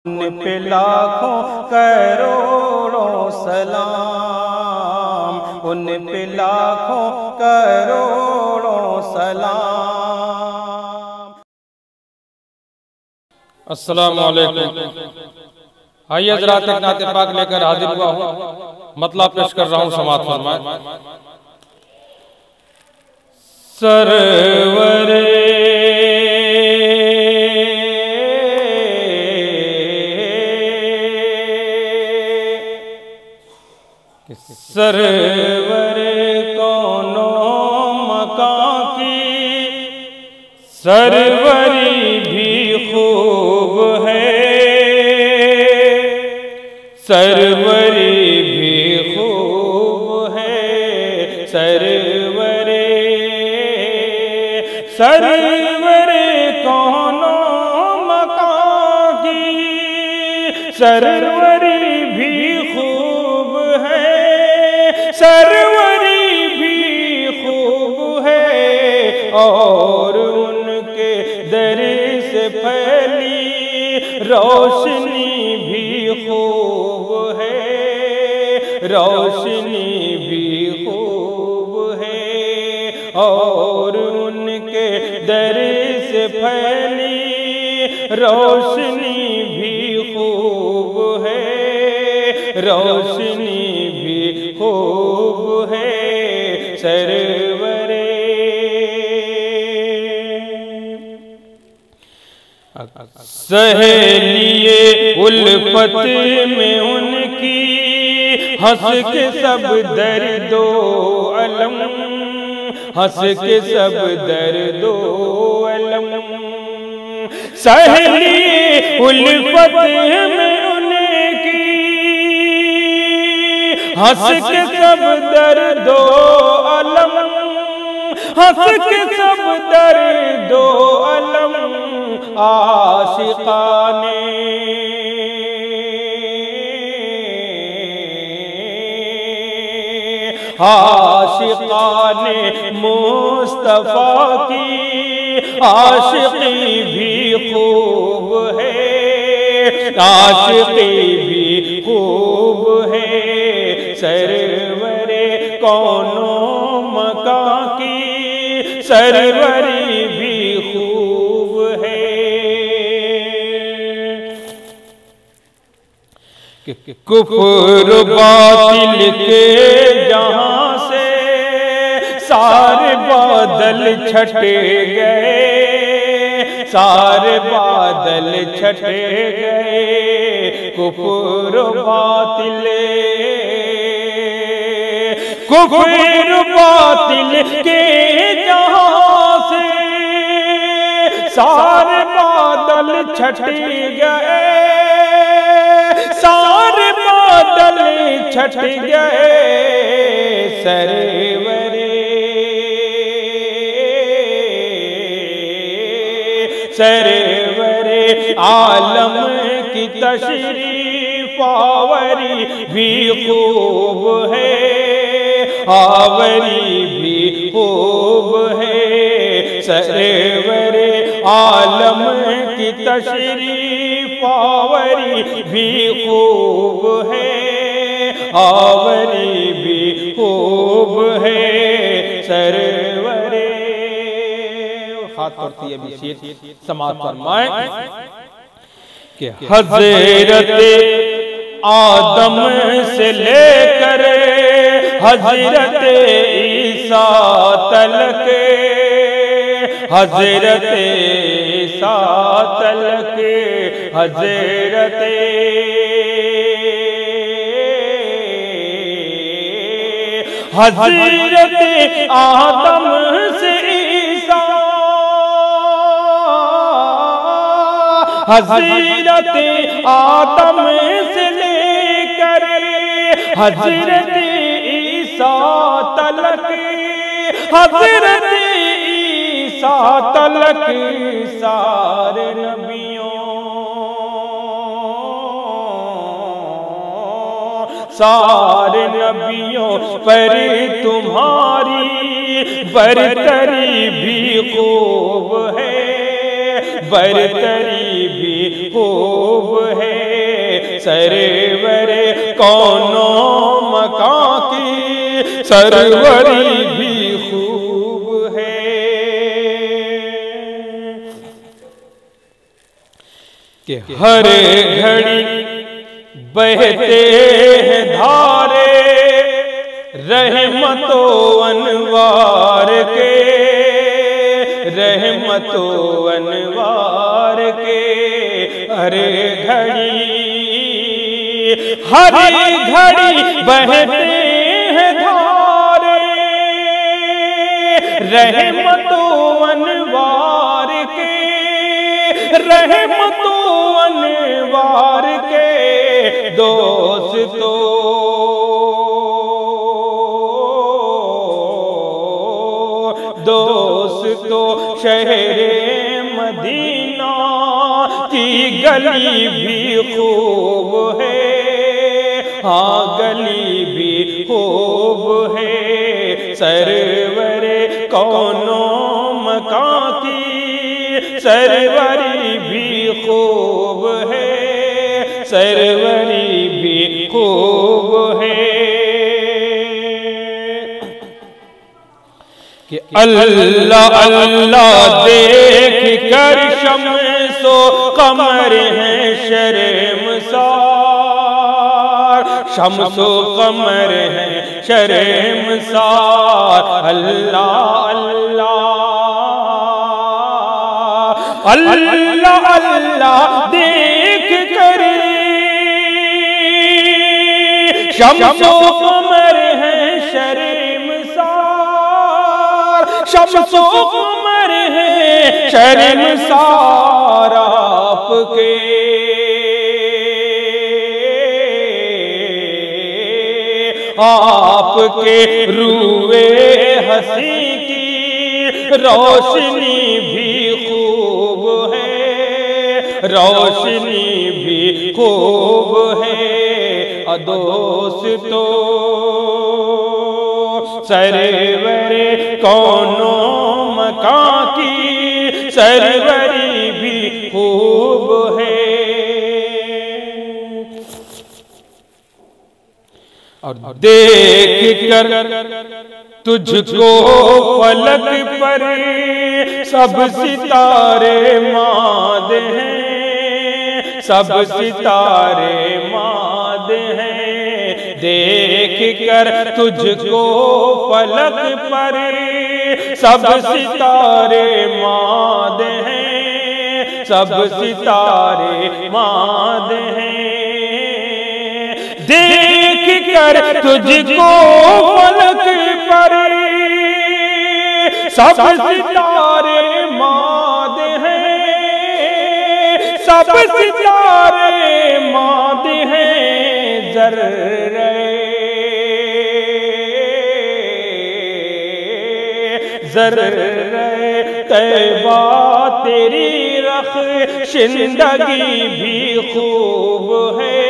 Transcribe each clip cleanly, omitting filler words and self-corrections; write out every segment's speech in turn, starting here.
उन पे लाखों करोड़ों सलाम, उन पे लाखों करोड़ों सलाम। अस्सलामु अलैकुम। आइए हज़रात एक नाते पाक लेकर हाजिर हुआ हूँ, मतलब पेश कर रहा हूँ, समाअत फरमाएं। सरवरे सरवरे कौनो मकां की सरवरी भी खूब है, सरवरी भी खूब है, सरवरे सरवरे कौनो मकां की सरवरी भी खूब है, सरवरी भी खूब है, और उनके दर से फैली रोशनी भी खूब है, रोशनी भी खूब है, और उनके दर से फैली रोशनी भी खूब है, रोशनी भी खूब है, सरवरे सहेलिए उल्फत में उनकी हंस के सब दर्दो अलम, हंस के सब दर्दो अलम, सहेलिए उल्फत में उनकी हंस के सब दर्दो अलम, हंस के सब दर्दो अलम, आशिकाने आशिकाने मुस्तफा की आशिकी भी खूब है, आशिकी भी खूब है, सरवरे कौनो मकां की सरवरी भी खूब है। कुफ्र बातिल के जहां से सारे बादल छटे गए, सारे बादल छटे गए, कुफ्र बातिल कुफ्र बातिल के जहां से सारे बादल छटे गए, सारे बादल छट गए, सरवरे सरवरे आलम की तशरीफ आवरी भी खूब है, आवरी भी खूब है, सरवरे आलम की तशरीफ आवरी भी खूब है, आवरी भी खूब है, सरवरे हाथ पड़ती है शेर समाअत फरमाएं कि हज़रत आदम से लेकर हज़रत ईसा तलक, हज़रत ईसा तलक, हज़रत हज़रत आदम से ईसा, हज़रत आदम से लेकर हज़रत ईसा तलक, हज़रत ईसा तलक, सारे नबियों सारे नबियों पर तुम्हारी बरतरी भी खूब है, बरतरी भी खूब है, सरवर कौनो मकां की सरवरी भी खूब है। कि हर घड़ी बहते हैं धारे रहमतो अनवार के, रहमतो अनवार के। हर घड़ी हर घड़ी बहते हैं धारे रहमतो अनवार के, रहमतो अनवार के। दोस्तों दोस्तों शहरे मदीना की गली भी खूब है, हाँ गली भी खूब है, सरवरे कौनो मकां की सरवरी भी खूब है, सरवरी भी खूब है। कि अल्लाह अल्लाह देख कर शम्सो कमर हैं शर्मसार, शम्सो कमर हैं शर्मसार। अल्लाह अल्लाह अल्लाह अल्लाह देख कर शम्सो कमर हैं शर्मसार, शम्सो कमर हैं शर्मसार। आपके आपके रूए हंसी की रोशनी भी खूब है, रोशनी भी खूब है। दोस्तों सरवरे कौनो मकां की सरवरी भी खूब है। और देख कर तुझको फलक पर सब सितारे माद हैं, सब सितारे माद हैं। देख कर तुझको फलक पर सब सितारे माद हैं, सब सितारे माद हैं। देख कर तुझको फलक पर सब सितारे माद हैं, सब सितारे माद हैं। ज़र्रे ज़र्रे तैबा तेरी रख़्शिंदगी भी खूब है,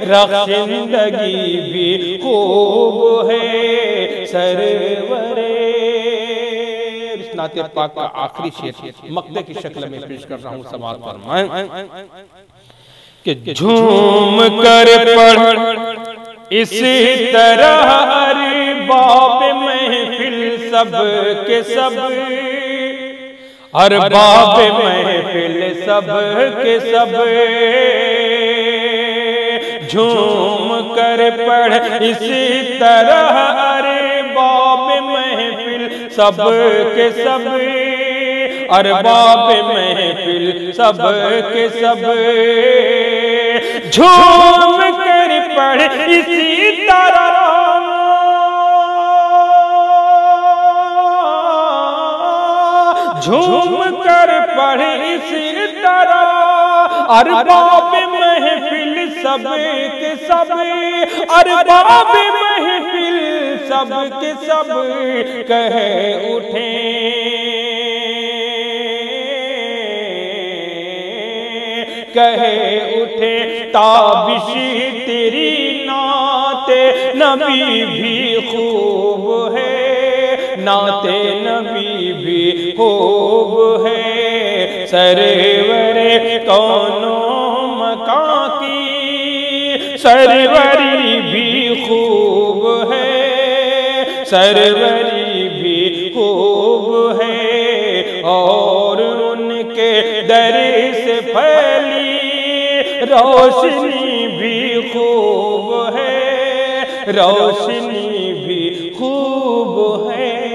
रख़्शिंदगी भी खूब है। सरवरे नाते पाक का आखिरी शेर मक़ते की शक्ल में पेश कर रहा हूँ, समाअत फरमाएं कि झूम कर पढ़ इसी तरह अरबाब महफिल सब के सब, अरबाब महफिल सब के सब। झूम कर पढ़ इसी तरह अरबाब महफिल सब के सब, अरबाब महफिल सब के सब। झूम कर पढ़ इसी तरह, झूम कर पढ़ इसी तरह अरबाब महफिल सब के सब, अरबाब महफिल सब के सब। कह उठे कह उठे ताबिशी तेरी नाते नबी भी खूब है, नाते नबी भी खूब है। सरवरे कौनो मकां की सरवरी भी खूब है, सरवरी भी खूब है, और उनके दर से फैली रोशनी भी खूब है, रोशनी भी खूब है।